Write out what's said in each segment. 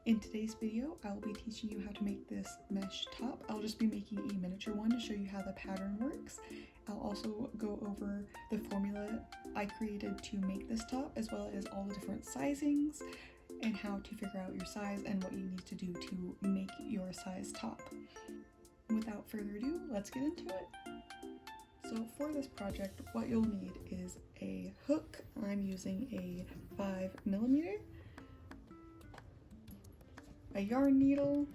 In today's video, I will be teaching you how to make this mesh top. I'll just be making a miniature one to show you how the pattern works. I'll also go over the formula I created to make this top, as well as all the different sizings and how to figure out your size and what you need to do to make your size top. Without further ado, let's get into it. So for this project, what you'll need is a hook. I'm using a 5mm, a yarn needle,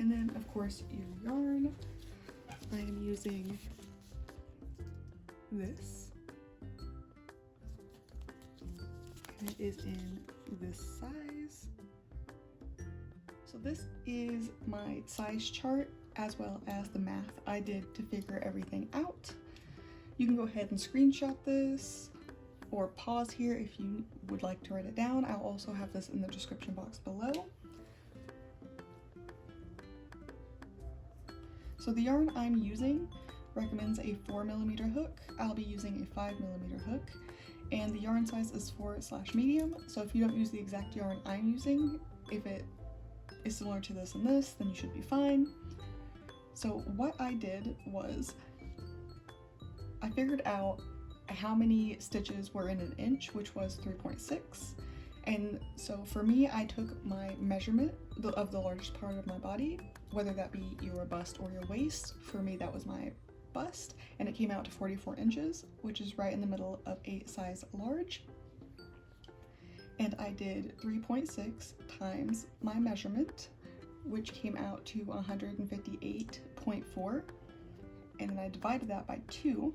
and then of course your yarn. I am using this, and it is in this size. So this is my size chart as well as the math I did to figure everything out. You can go ahead and screenshot this or pause here if you would like to write it down. I'll also have this in the description box below. So the yarn I'm using recommends a 4mm hook. I'll be using a 5mm hook, and the yarn size is 4/medium. So if you don't use the exact yarn I'm using, if it is similar to this and this, then you should be fine. So what I did was I figured out how many stitches were in an inch, which was 3.6. And so for me, I took my measurement of the largest part of my body, whether that be your bust or your waist. For me, that was my bust, and it came out to 44 inches, which is right in the middle of a size large. And I did 3.6 times my measurement, which came out to 158.4, and then I divided that by 2,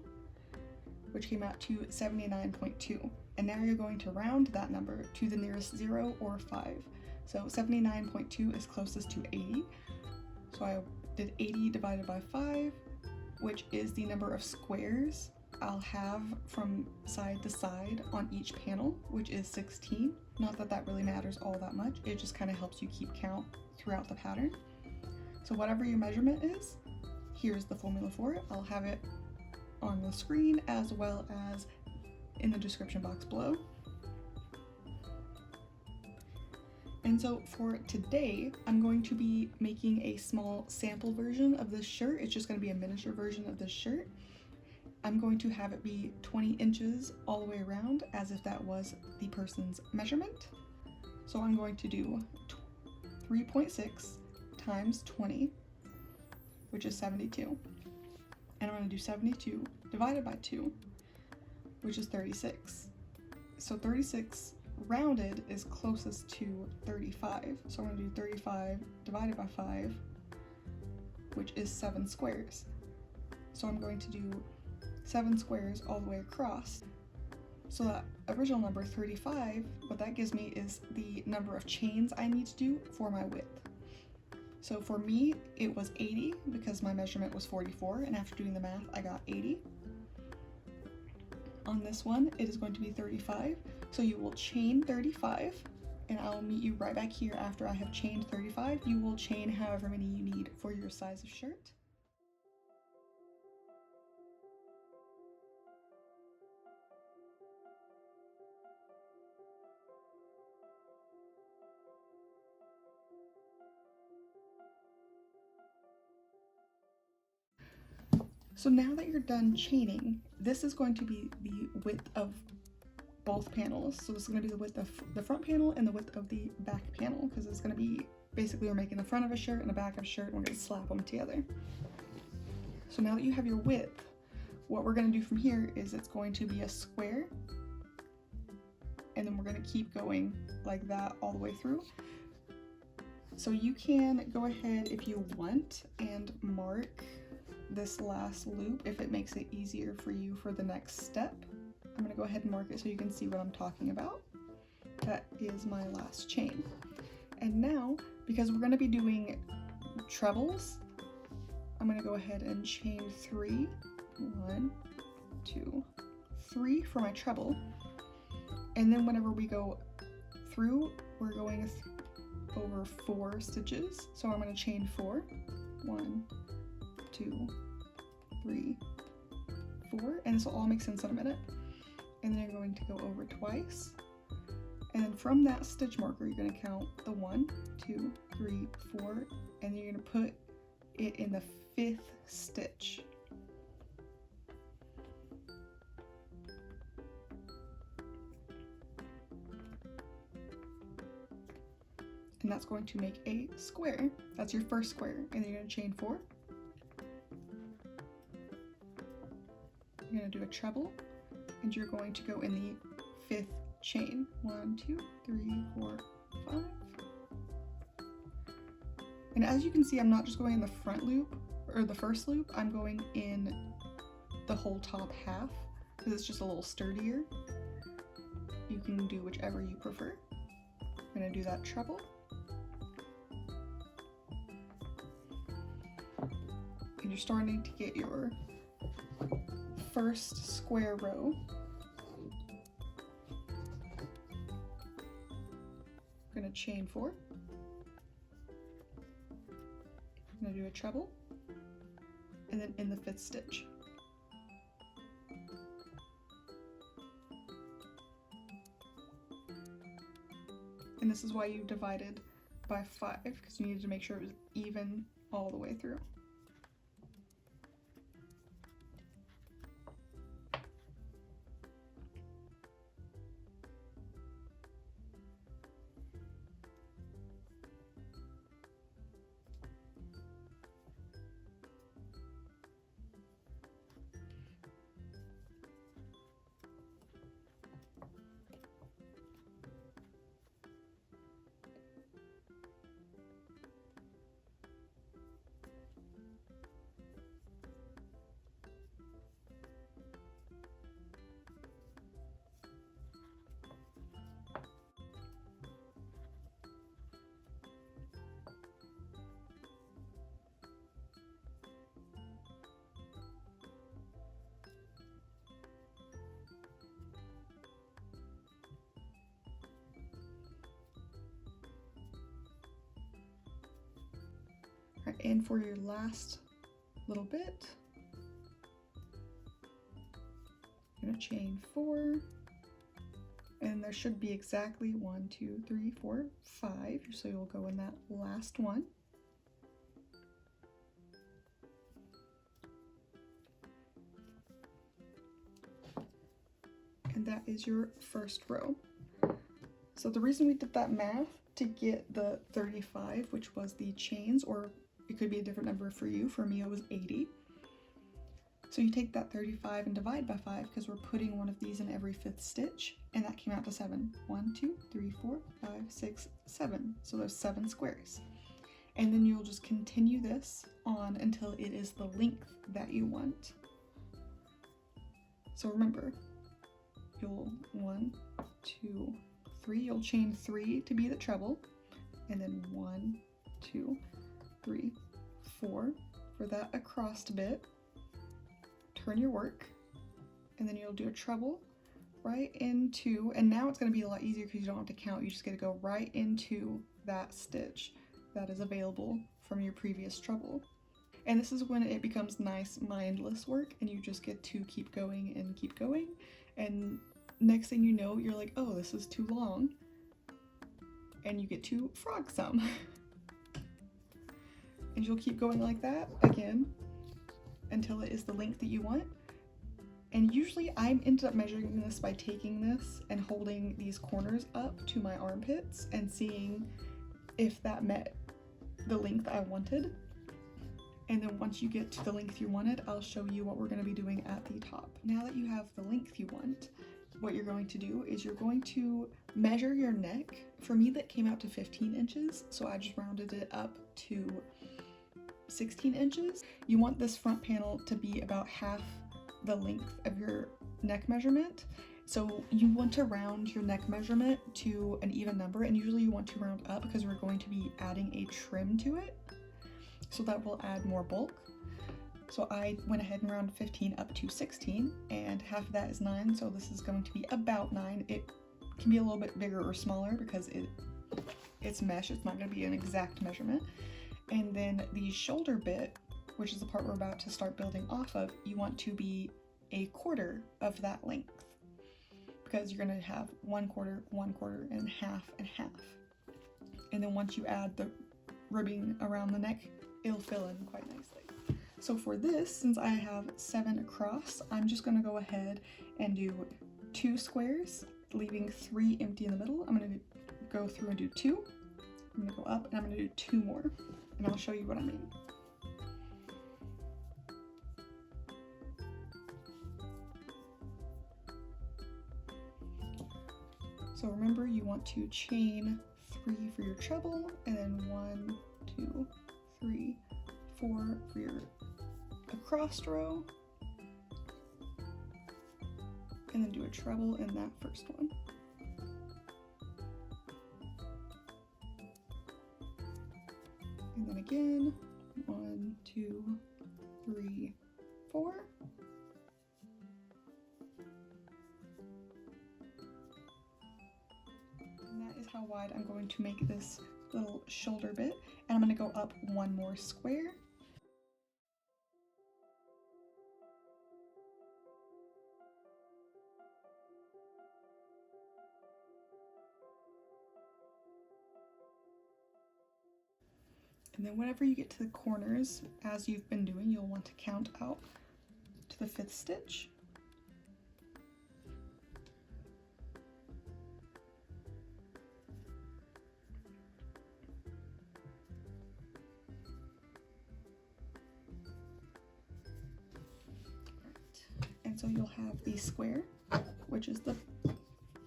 which came out to 79.2. And now you're going to round that number to the nearest 0 or 5. So 79.2 is closest to 80. So I did 80 divided by 5, which is the number of squares I'll have from side to side on each panel, which is 16. Not that that really matters all that much, it just kind of helps you keep count throughout the pattern. So whatever your measurement is, here's the formula for it. I'll have it on the screen as well as in the description box below. And so for today, I'm going to be making a small sample version of this shirt. It's just going to be a miniature version of this shirt. I'm going to have it be 20 inches all the way around, as if that was the person's measurement. So I'm going to do 3.6 times 20, which is 72. And I'm going to do 72 divided by 2, which is 36. So 36 rounded is closest to 35. So I'm going to do 35 divided by 5, which is 7 squares. So I'm going to do 7 squares all the way across. So that original number 35, what that gives me is the number of chains I need to do for my width. So for me, it was 80 because my measurement was 44, and after doing the math, I got 80. On this one, it is going to be 35. So you will chain 35, and I'll meet you right back here after I have chained 35. You will chain however many you need for your size of shirt. So now that you're done chaining, this is going to be the width of both panels. So this is going to be the width of the front panel and the width of the back panel, because it's going to be basically we're making the front of a shirt and the back of a shirt, and we're going to slap them together. So now that you have your width, what we're going to do from here is it's going to be a square, and then we're going to keep going like that all the way through. So you can go ahead if you want and mark this last loop if it makes it easier for you for the next step. I'm going to go ahead and mark it so you can see what I'm talking about. That is my last chain. And now, because we're going to be doing trebles, I'm going to go ahead and chain 3. 1, 2, 3 for my treble. And then whenever we go through, we're going over 4 stitches. So I'm going to chain 4. 1, 2, 3, 4, and this will all make sense in a minute. And then you're going to go over twice, And then from that stitch marker, you're going to count the 1, 2, 3, 4, and you're going to put it in the 5th stitch. And that's going to make a square. That's your first square. And then you're going to chain 4. You're going to do a treble, and you're going to go in the 5th chain. 1, 2, 3, 4, 5. And as you can see, I'm not just going in the front loop or the first loop, I'm going in the whole top half because it's just a little sturdier. You can do whichever you prefer. I'm going to do that treble. And you're starting to get your first square row. I'm going to chain 4. I'm going to do a treble, and then in the 5th stitch. And this is why you divided by 5, because you needed to make sure it was even all the way through. And for your last little bit, you're going to chain 4, and there should be exactly 1, 2, 3, 4, 5, so you'll go in that last one. And that is your first row. So the reason we did that math to get the 35, which was the chains, or it could be a different number for you. For me, it was 80. So you take that 35 and divide by 5 because we're putting one of these in every 5th stitch, and that came out to 7. 1, 2, 3, 4, 5, 6, 7. So there's 7 squares. And then you'll just continue this on until it is the length that you want. So remember, you'll 1, 2, 3, you'll chain 3 to be the treble, and then 1, 2, 3, 4 for that across bit. Turn your work, and then you'll do a treble right into, and now it's going to be a lot easier because you don't have to count, you just get to go right into that stitch that is available from your previous treble. And this is when it becomes nice mindless work and you just get to keep going and keep going, and next thing you know you're like, oh, this is too long, and you get to frog some. And you'll keep going like that again until it is the length that you want. And usually I ended up measuring this by taking this and holding these corners up to my armpits and seeing if that met the length I wanted. And then once you get to the length you wanted, I'll show you what we're going to be doing at the top. Now that you have the length you want, what you're going to do is you're going to measure your neck. For me, that came out to 15 inches, so I just rounded it up to 16 inches. You want this front panel to be about half the length of your neck measurement. So you want to round your neck measurement to an even number, and usually you want to round up because we're going to be adding a trim to it. So that will add more bulk. So I went ahead and rounded 15 up to 16, and half of that is 9, so this is going to be about 9. It can be a little bit bigger or smaller because it's mesh, it's not going to be an exact measurement. And then the shoulder bit, which is the part we're about to start building off of, you want to be 1/4 of that length, because you're going to have 1/4, 1/4, and half and half. And then once you add the ribbing around the neck, it'll fill in quite nicely. So for this, since I have 7 across, I'm just going to go ahead and do 2 squares, leaving 3 empty in the middle. I'm going to go through and do 2. I'm going to go up and I'm going to do 2 more, and I'll show you what I mean. So remember, you want to chain 3 for your treble, and then 1, 2, 3, 4 for your across row, and then do a treble in that first one. And then again, 1, 2, 3, 4. And that is how wide I'm going to make this little shoulder bit. And I'm going to go up 1 more square. And then whenever you get to the corners, as you've been doing, you'll want to count out to the 5th stitch. And so you'll have the square, which is the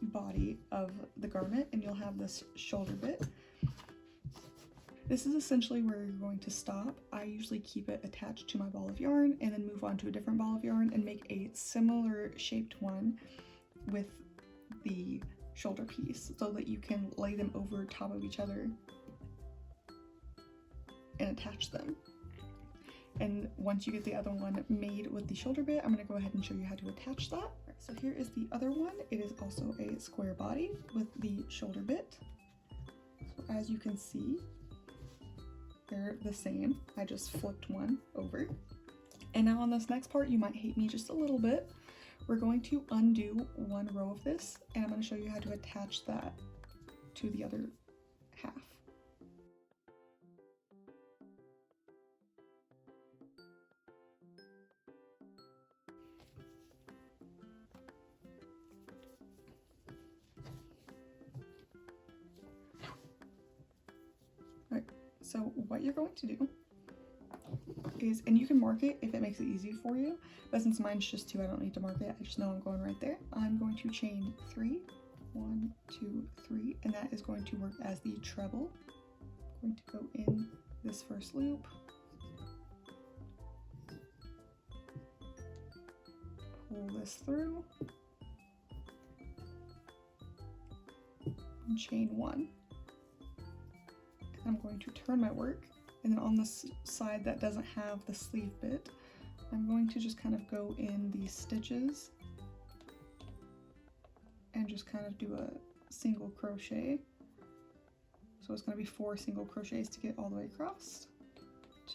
body of the garment, and you'll have this shoulder bit. This is essentially where you're going to stop. I usually keep it attached to my ball of yarn and then move on to a different ball of yarn and make a similar shaped one with the shoulder piece so that you can lay them over top of each other and attach them. And once you get the other one made with the shoulder bit, I'm going to go ahead and show you how to attach that. Right, so here is the other one. It is also a square body with the shoulder bit. So as you can see, they're the same. I just flipped one over. And now on this next part, you might hate me just a little bit. We're going to undo 1 row of this, and I'm going to show you how to attach that to the other half. Alright, so what you're going to do is, and you can mark it if it makes it easy for you, but since mine's just 2, I don't need to mark it. I just know I'm going right there. I'm going to chain 3, 1, 2, 3, and that is going to work as the treble. I'm going to go in this first loop, pull this through, and chain 1. I'm going to turn my work, and then on the side that doesn't have the sleeve bit, I'm going to just kind of go in these stitches and just kind of do a single crochet. So it's going to be 4 single crochets to get all the way across.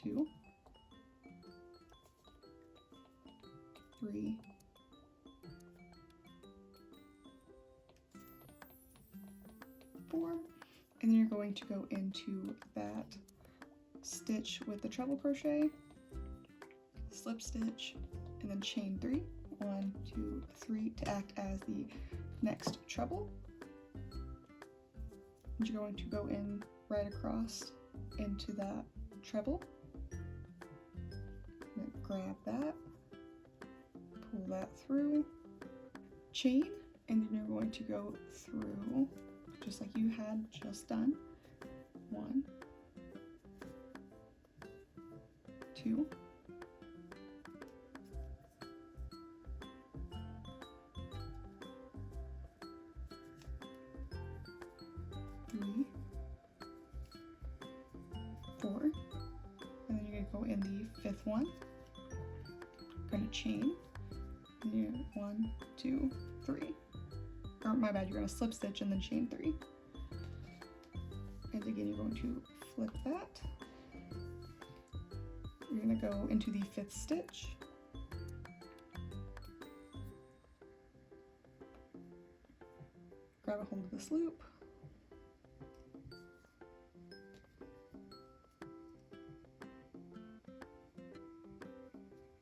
2, 3, 4. And then you're going to go into that stitch with the treble crochet, slip stitch, and then chain 3, 1, 2, 3 to act as the next treble. And you're going to go in right across into that treble, and then grab that, pull that through, chain, and then you're going to go through just like you had just done. 1, 2, 3, 4, and then you're going to go in the 5th one. You're going to chain, and you're 1, 2, 3. Or my bad, you're going to slip stitch and then chain 3. And again, you're going to flip that. You're going to go into the 5th stitch. hold of this loop.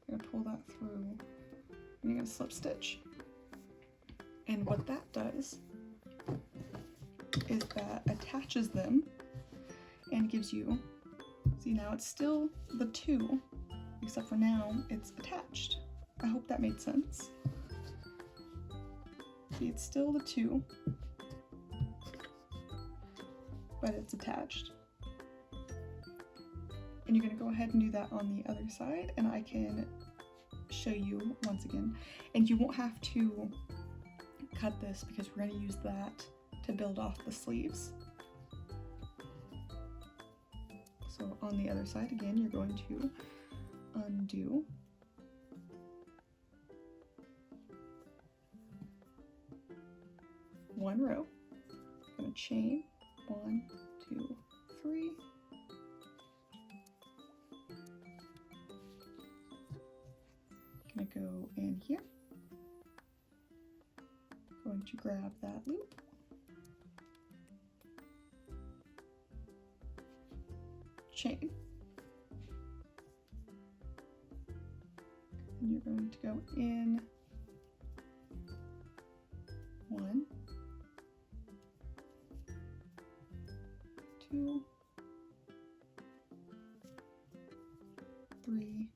You're gonna pull that through, and you're gonna slip stitch. And what that does is that attaches them and gives you, see, now it's still the 2, except for now it's attached. I hope that made sense. See, it's still the 2, but it's attached. And you're gonna go ahead and do that on the other side, and I can show you once again. And you won't have to cut this because we're gonna use that to build off the sleeves. So on the other side, again, you're going to undo. One row, I'm gonna chain 1, 2, 3. Gonna go in here. Going to grab that loop. Chain. And you're going to go in 1, 2, 3,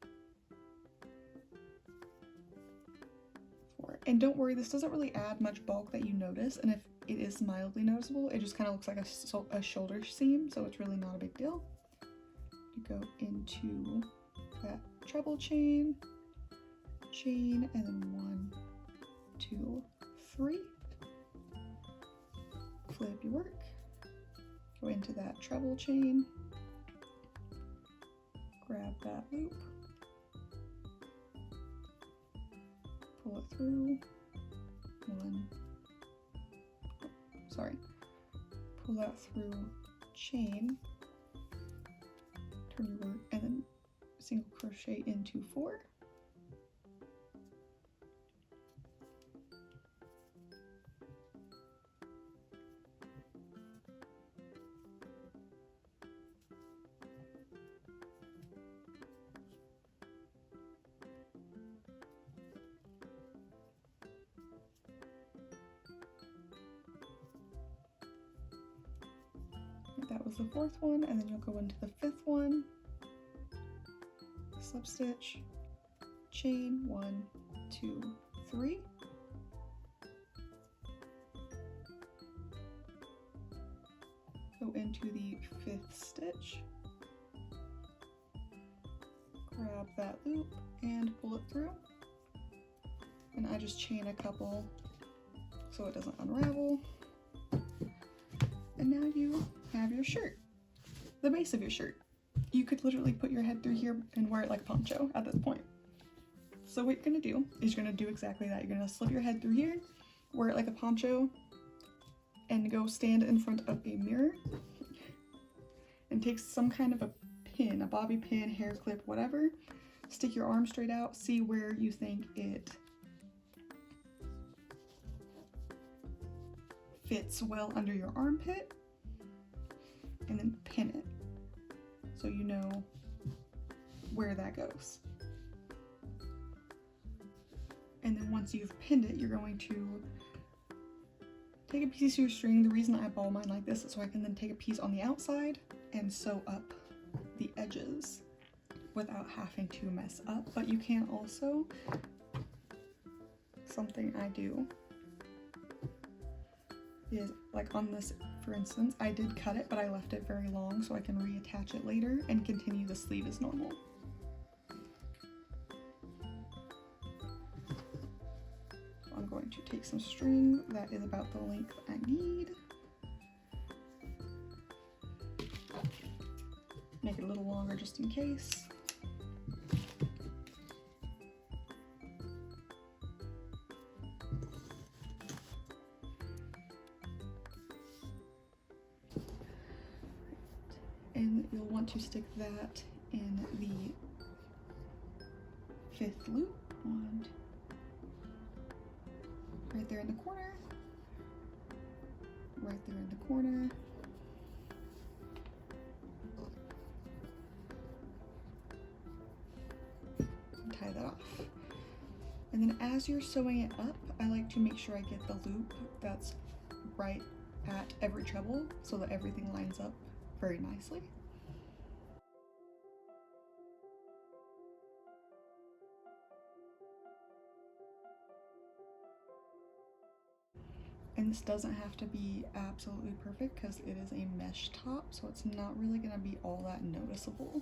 4. And don't worry, this doesn't really add much bulk that you notice, and if it is mildly noticeable, it just kind of looks like a shoulder seam, so it's really not a big deal. You go into that treble chain, and then 1, 2, 3. Flip your work. Go into that treble chain, grab that loop, pull it through, pull that through, chain, turn your work, and then single crochet into 4. That was the 4th one, and then you'll go into the 5th one, slip stitch, chain 1, 2, 3. Go into the 5th stitch, grab that loop and pull it through. And I just chain a couple so it doesn't unravel. And now you have your shirt, the base of your shirt. You could literally put your head through here and wear it like a poncho at this point. So what you're gonna do is you're gonna do exactly that. You're gonna slip your head through here, wear it like a poncho, and go stand in front of a mirror and take some kind of a pin, a bobby pin, hair clip, whatever. Stick your arm straight out, see where you think it fits well under your armpit, and then pin it so you know where that goes. And then once you've pinned it, you're going to take a piece of your string. The reason I ball mine like this is so I can then take a piece on the outside and sew up the edges without having to mess up. But you can also, something I do is, like on this, for instance, I did cut it, but I left it very long so I can reattach it later and continue the sleeve as normal. So I'm going to take some string that is about the length I need. Make it a little longer just in case. And you'll want to stick that in the 5th loop, right there in the corner. right there in the corner. And tie that off. And then as you're sewing it up, I like to make sure I get the loop that's right at every treble so that everything lines up very nicely. And this doesn't have to be absolutely perfect because it is a mesh top, so it's not really going to be all that noticeable.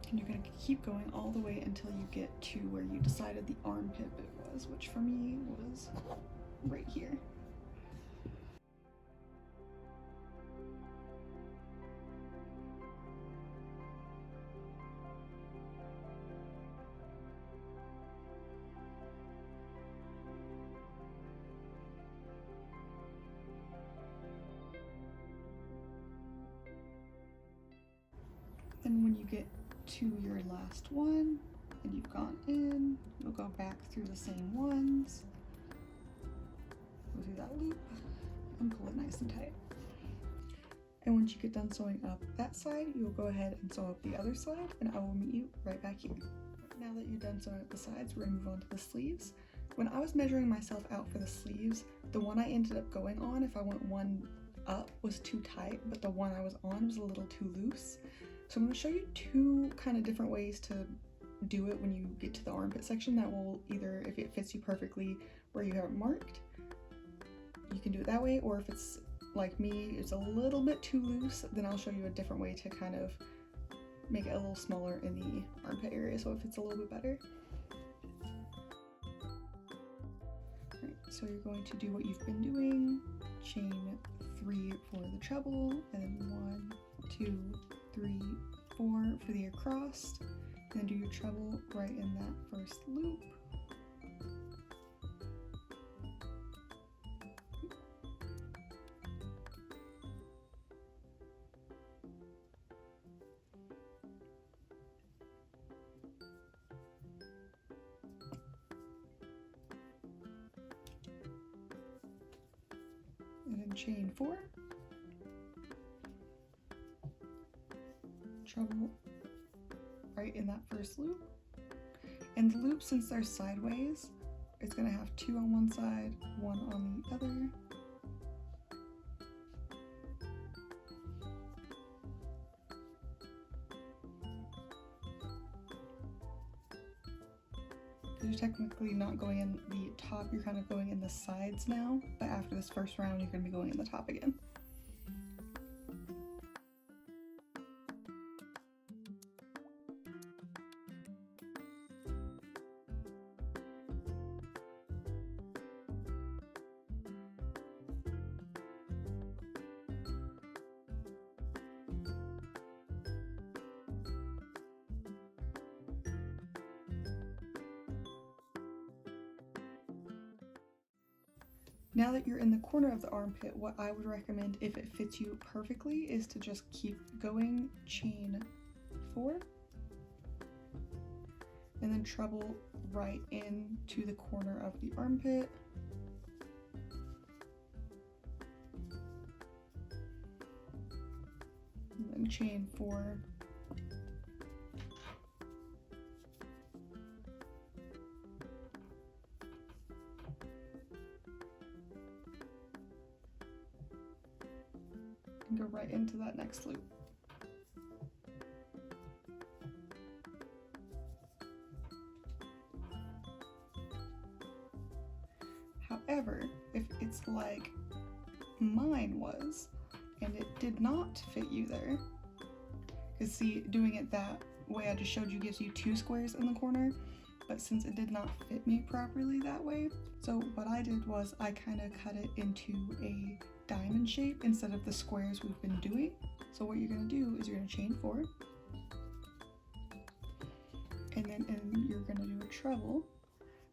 And you're going to keep going all the way until you get to where you decided the armpit bit was, which for me was right here. Then when you get to your last one and you've gone in, you'll go back through the same ones, go through that loop and pull it nice and tight. And once you get done sewing up that side, you'll go ahead and sew up the other side, and I will meet you right back here. Now that you're done sewing up the sides, we're gonna move on to the sleeves. When I was measuring myself out for the sleeves, the one I ended up going on, if I went one up, was too tight, but the one I was on was a little too loose. So I'm going to show you two kind of different ways to do it when you get to the armpit section that will either, if it fits you perfectly where you have it marked, you can do it that way, or if it's like me, it's a little bit too loose, then I'll show you a different way to kind of make it a little smaller in the armpit area so it fits a little bit better. Alright, so you're going to do what you've been doing, chain 3 for the treble, and then 1, 2, 3, 4 for the across, and then do your treble right in that first loop. And then chain 4. Treble right in that first loop, and the loop, since they're sideways, it's going to have 2 on one side, 1 on the other. You're technically not going in the top, you're kind of going in the sides now, but after this first round you're going to be going in the top again. Now that you're in the corner of the armpit, what I would recommend if it fits you perfectly is to just keep going, chain 4, and then treble right into the corner of the armpit. And then chain 4. And go right into that next loop. However, if it's like mine was, and it did not fit you there, because see, doing it that way I just showed you gives you 2 squares in the corner, but since it did not fit me properly that way, so what I did was I kind of cut it into a diamond shape instead of the squares we've been doing. So what you're going to do is you're going to chain 4, and then you're going to do treble,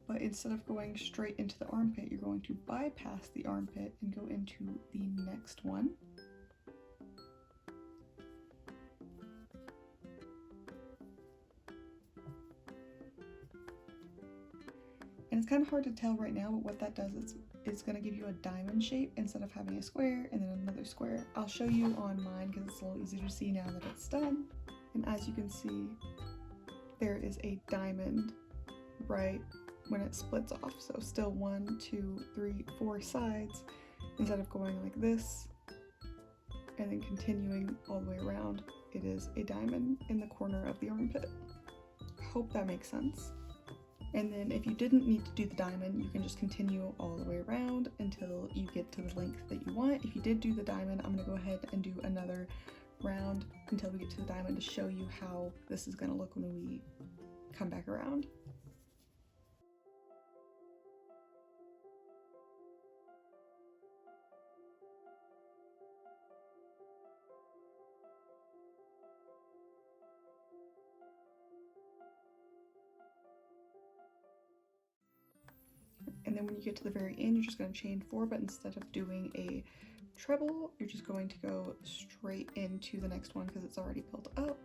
but instead of going straight into the armpit, you're going to bypass the armpit and go into the next one. And it's kind of hard to tell right now, but what that does is it's going to give you a diamond shape instead of having a square and then another square. I'll show you on mine because it's a little easier to see now that it's done. And as you can see, there is a diamond right when it splits off. So still 1, 2, 3, 4 sides instead of going like this and then continuing all the way around. It is a diamond in the corner of the armpit. Hope that makes sense. And then if you didn't need to do the diamond, you can just continue all the way around until you get to the length that you want. If you did do the diamond, I'm going to go ahead and do another round until we get to the diamond to show you how this is going to look when we come back around. And then when you get to the very end, you're just going to chain 4, but instead of doing a treble, you're just going to go straight into the next one because it's already built up.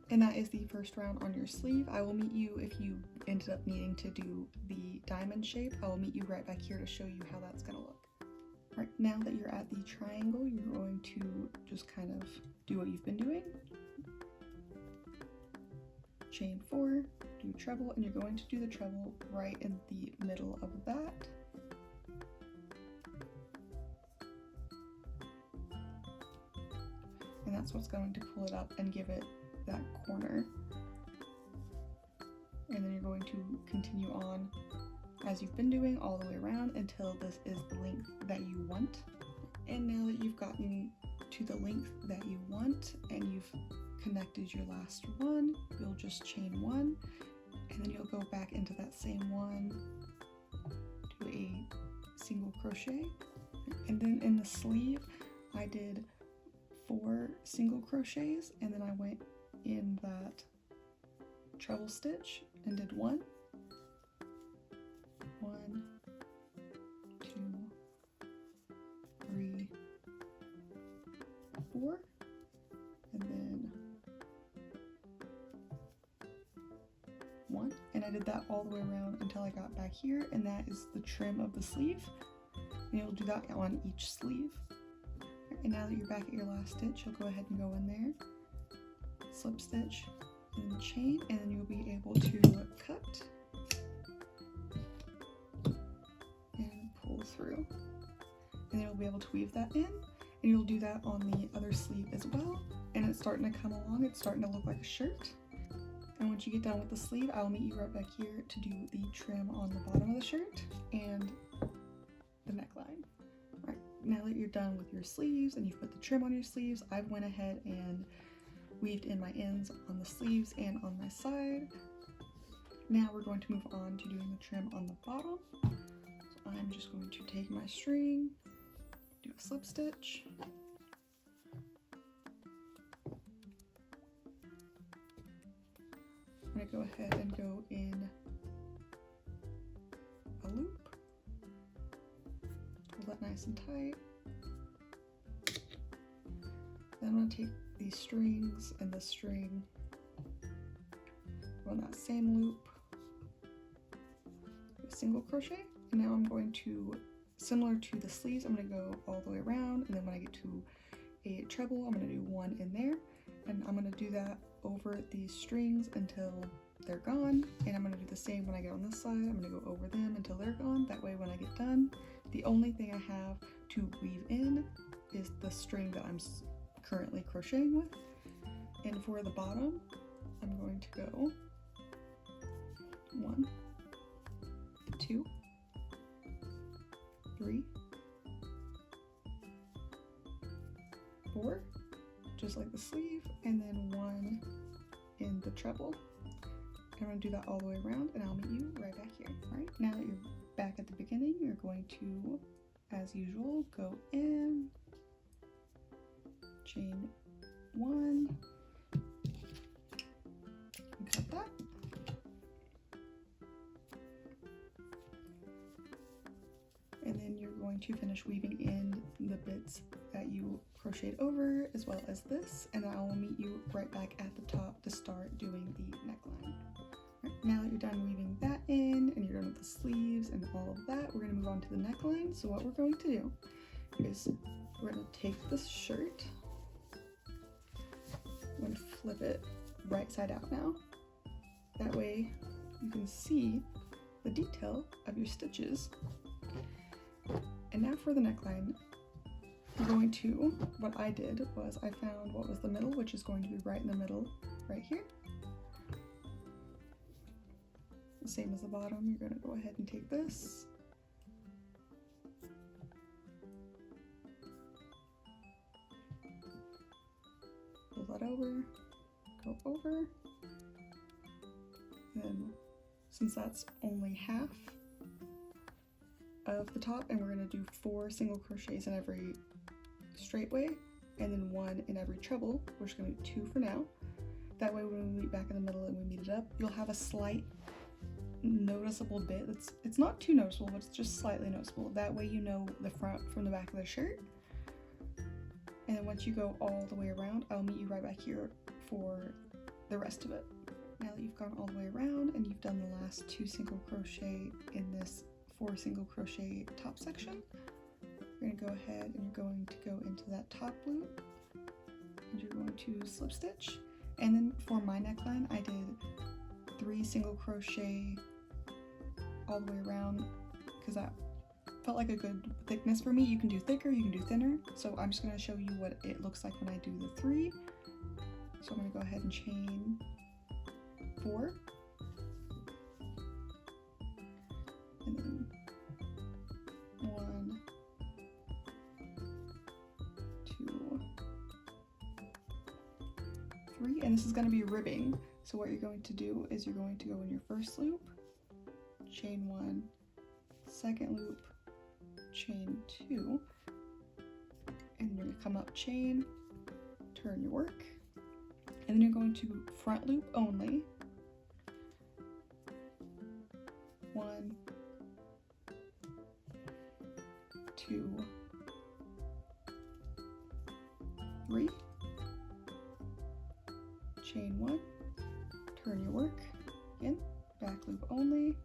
And that is the first round on your sleeve. I will meet you if you ended up needing to do the diamond shape. I will meet you right back here to show you how that's going to look. Right, now that you're at the triangle, you're going to just kind of do what you've been doing. Chain 4, do treble, and you're going to do the treble right in the middle of that. And that's what's going to pull it up and give it that corner. And then you're going to continue on as you've been doing all the way around until this is the length that you want. And now that you've gotten to the length that you want and you've connected your last one, you'll just chain 1 and then you'll go back into that same one, do a single crochet, and then in the sleeve I did 4 single crochets and then I went in that treble stitch and did 1, 2, 3, 4, and then 1, and I did that all the way around until I got back here, and that is the trim of the sleeve, and you'll do that on each sleeve. And now that you're back at your last stitch, you'll go ahead and go in there, slip stitch, and then chain, and then you'll be able to cut and pull through, and then you'll be able to weave that in, and you'll do that on the other sleeve as well. And it's starting to come along, it's starting to look like a shirt. And once you get done with the sleeve, I'll meet you right back here to do the trim on the bottom of the shirt and the neckline. All right, now that you're done with your sleeves and you've put the trim on your sleeves, I've went ahead and weaved in my ends on the sleeves and on my side. Now we're going to move on to doing the trim on the bottom. So I'm just going to take my string, do a slip stitch, I'm going to go ahead and go in a loop, hold that nice and tight. Then I'm going to take these strings and this string, go on that same loop, do a single crochet, and now I'm going to, similar to the sleeves, I'm going to go all the way around, and then when I get to a treble, I'm going to do 1 in there, and I'm going to do that over these strings until they're gone, and I'm going to do the same when I get on this side. I'm going to go over them until they're gone. That way when I get done, the only thing I have to weave in is the string that I'm currently crocheting with. And for the bottom, I'm going to go 1, 2, 3, 4, just like the sleeve, and then 1 in the treble. I'm going to do that all the way around, and I'll meet you right back here. All right, now that you're back at the beginning, you're going to, as usual, go in, chain one, and cut that. And then you're going to finish weaving in the bits that you crocheted over, as well as this, and I will meet you right back at the top to start doing the neckline. Right, now that you're done weaving that in and you're done with the sleeves and all of that, we're going to move on to the neckline. So what we're going to do is we're going to take this shirt, I'm going to flip it right side out now. That way you can see the detail of your stitches. And now for the neckline, we're going to, what I did was I found what was the middle, which is going to be right in the middle, right here. The same as the bottom, you're going to go ahead and take this. Pull that over, go over. And then, since that's only half of the top, and we're going to do 4 single crochets in every straight way and then 1 in every treble, we're just going to do 2 for now. That way when we meet back in the middle and we meet it up, you'll have a slight noticeable bit. It's not too noticeable, but it's just slightly noticeable. That way you know the front from the back of the shirt. And then once you go all the way around, I'll meet you right back here for the rest of it. Now that you've gone all the way around and you've done the last 2 single crochet in this 4 single crochet top section, you're going to go ahead and you're going to go into that top loop and you're going to slip stitch. And then for my neckline, I did 3 single crochet all the way around because that felt like a good thickness for me. You can do thicker, you can do thinner. So I'm just going to show you what it looks like when I do the 3. So I'm going to go ahead and chain 4. And then 1, 2, 3, and this is going to be ribbing. So what you're going to do is you're going to go in your first loop, chain 1, second loop, chain 2, and then you're going to come up, chain, turn your work, and then you're going to front loop only, 1, 2, 3, chain 1, turn your work, again, back loop only,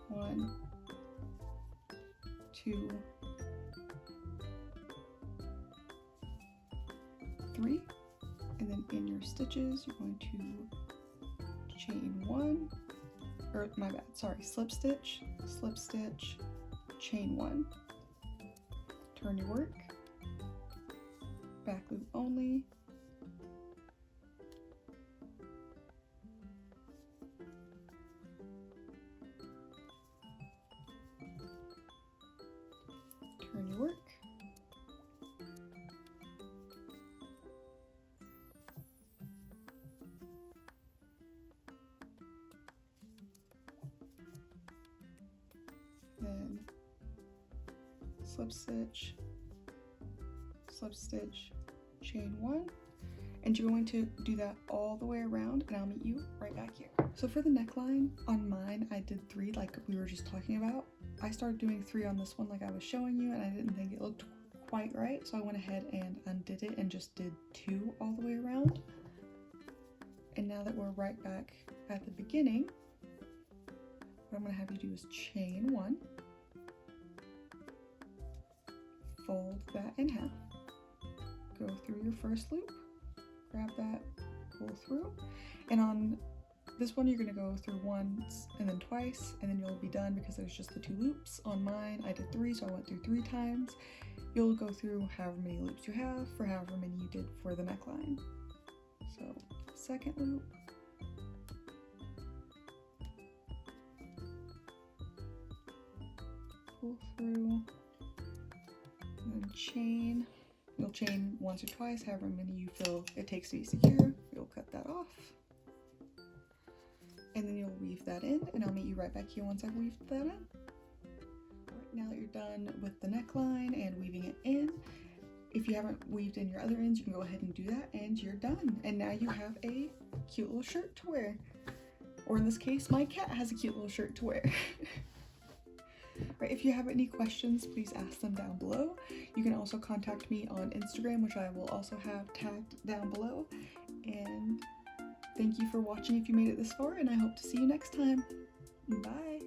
1, 2, 3, and then in your stitches you're going to chain 1, or my bad, sorry, slip stitch, chain 1, turn your work, back loop only, turn your work, then slip stitch, chain 1, and you're going to do that all the way around, and I'll meet you right back here. So for the neckline, on mine I did 3 like we were just talking about. I started doing 3 on this one like I was showing you, and I didn't think it looked quite right, so I went ahead and undid it and just did 2 all the way around. And now that we're right back at the beginning, what I'm going to have you do is chain 1, fold that in half, go through your first loop, grab that, pull through, and on this one you're going to go through once and then twice, and then you'll be done because there's just the 2 loops. On mine I did 3, so I went through 3 times. You'll go through however many loops you have for however many you did for the neckline. So second loop, pull through, and then chain. You'll chain once or twice, however many you feel it takes to be secure. You'll cut that off. And then you'll weave that in, and I'll meet you right back here once I've weaved that in. Alright, now that you're done with the neckline and weaving it in, if you haven't weaved in your other ends, you can go ahead and do that, and you're done. And now you have a cute little shirt to wear. Or in this case, my cat has a cute little shirt to wear. Right, if you have any questions, please ask them down below. You can also contact me on Instagram, which I will also have tagged down below. And thank you for watching if you made it this far, and I hope to see you next time. Bye!